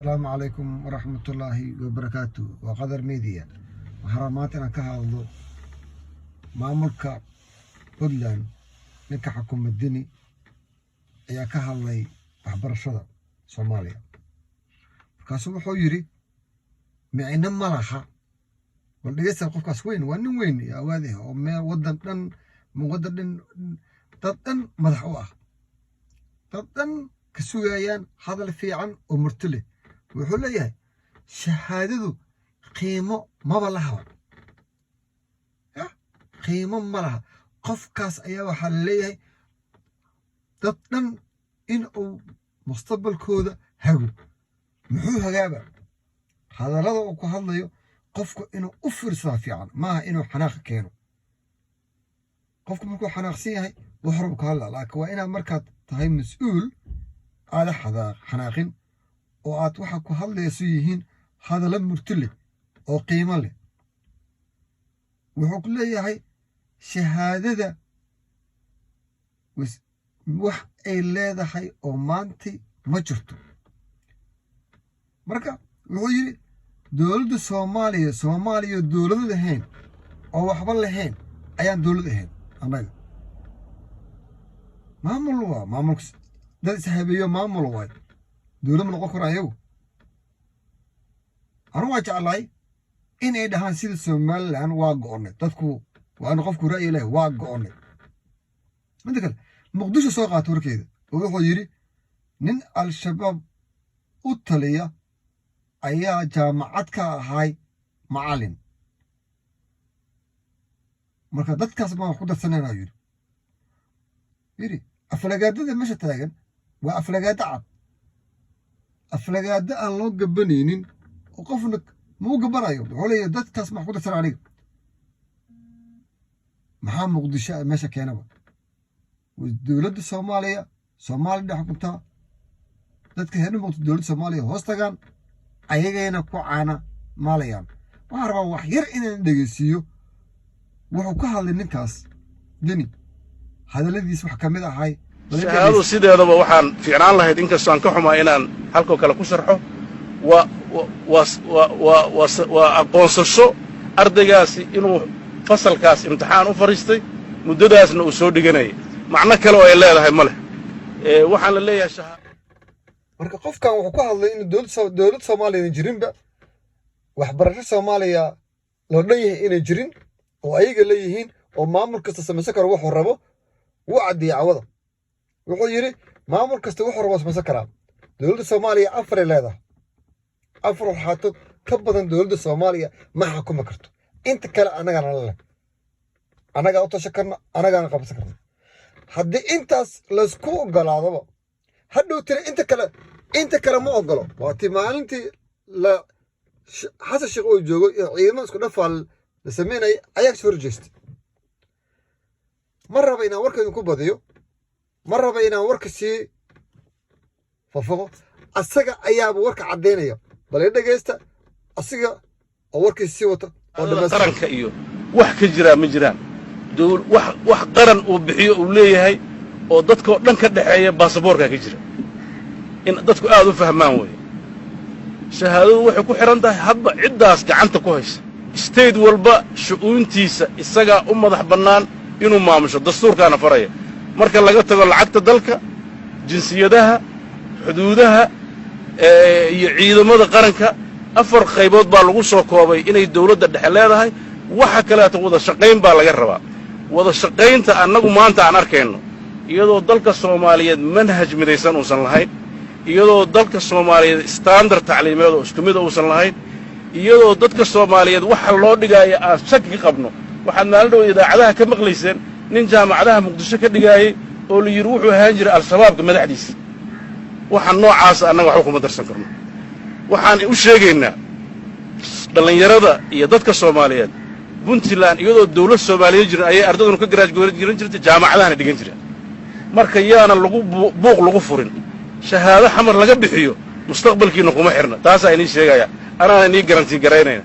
السلام عليكم ورحمة الله وبركاته وقدر ميديا وحراماتنا كهالو مامولكا بودلان ninka xukuumadini ayaa ka hadlay waxbarashada Soomaaliya markaas wuxuu yiri micna ma laha wal dhigaysan qofkaas weyn waa nin weyn yaa waadahay oo meel wadan dhan dad dhan madax u ah dad dhan ka sugayaan hadal fiican oo murtile wuxuu leeyahay shahaadadu qiimo ma laha qiimo ma laha qofkaas ayaa waxa leeyahay dad dhan in uu mustaqbalkooda hago muxuu hagaaba hadalada uu ku hadlayo qofku inuu u fiirsado fiican maaha inuu xanaaq keeno qofku markuu xanaaqsan yahay wuxuu ka hadlaa laakiin waa inaad markaad tahay mas'uul aad xanaaqin oo aad waxa ku hadlayso yihiin hadallo murtile oo qiimo leh wuxuu ku leeyahay shahaadada wax ay leedahay oo maanta ma jirto marka wuxuu yiri dawladda Soomaaliya dawlad lahayn oo waxba lahayn ayaan dawlad ahayn anaga maamul dad sahabiyo maamul waay dawlad ma noqon karayo waa jeclahay in ay dhahaan sida Somaliland waa go'onay dadku وأنا قف رأيي له واقعني مثل مقدوش سوق تركيا وهو يري نن الشباب التالية أيها جامعتك هاي معلم مركزات كاسب ما خد السنة يري أفلاجات ده مش تلاقين وأفلاجات عاد أفلاجات ده الله جبنين وقفنك مو جبرايو ولا يدت كاسب ما خد السنة عليك maxaa muqdisho meesha keenaba dawladda Soomaaliya xukunta dadka heer muqdisho dawladda Soomaaliya hoos tagaan ayagayna ku caana maalayaan waxaan rabaa wax yar inaan dhageysiyo wuxuu ka hadlay ninkaas dani hadaladiis wax kamid ahay shahaadadu sideedaba waxaan fiicnaan lahayd inkastoo aan ka xumaa inaan halkoo kale ku sharxo waa aqoonsasho ardaygaasi inuu fasalkaas imtixaan u fariistay muddadaasna uu soo dhiganayay macna kale oo ay leedahay ma leh waxaan la leeyahay shahaado marka qofkan wuxuu ku hadlay in dawladda Soomaaliya jirinba waxbarasho Soomaaliya loo dhanyahay inay jirin oo ayaga leeyihiin oo maamul kasta samaysan karo wuxuu rabo wuu cadiyay cawada wuxuu yiri maamul kasta wuxuu rabo samaysan karaa dawladda Soomaaliya afar leedahay afar waxaad ka badan dawladda Soomaaliya ma xukuma karto inta kale anaga u tashakarna anaga qabsan karna haddii intaas la isku ogolaadaba hadhow tiri inta kale ma ogolo waati maalintii la xasan sheekh oo joogo ciidamo isku dhafaal la sameynay ayaa soo horjeestay marraba inaan warkaydu ku badiyo marraba inaan warka sii fafaqo asaga ayaaba warka cadeynaya bal dhageysta asiga oo warkii sii wato qaranka iyo wax ka jira ma jiraan wax qaran uu bixiyo uu leeyahay oo dadka dhan ka dhaxeeya baasaboorka ka jira in dadku aad u fahmaan way shahaadadu waxay ku xiran tahay hadba cidaas gacanta ku haysa state walba shu'uuntiisa isaga u madax bannaan inuu maamusho dastuurkaana faraya marka laga tago lacagta dalka jinsiyadaha xuduudaha iyo ciidamada qaranka afar qaybood baa lagu soo koobay inay dawladda dhexe leedahay waxa kale oo wada shaqayn baa laga rabaa wada shaqaynta annagu maanta aan arkayno iyadoo dalka Soomaaliyeed manhaj midaysan uusan lahayn iyadoo dalka Soomaaliyeed standard tacliimeed oo isku mid uusan lahayn iyadoo dadka Soomaaliyeed waxa loo dhigaayo aan shaki qabno waxaad maalin dhow idaacadaha ka maqlayseen nin jaamacadaha Muqdisho ka dhigayay oo la yiri wuxuu ahaan jiray al-shabaabka madaxdiisa waxa noocaas annaga wax kuma darsan karno waxaan u sheegaynaa dhalinyarada iyo dadka Soomaaliyeed Puntland iyadoo dawlad Soomaaliyeed jirin ayay ardaydu ka graduate jirin jirtay jaamacadaha dhigan jireen marka yaana lagu buuq lagu furin shahaado xamar laga bixiyo mustaqbalkiina kuma xirna taas ay inii sheegaya anaa inii garanti garaynayna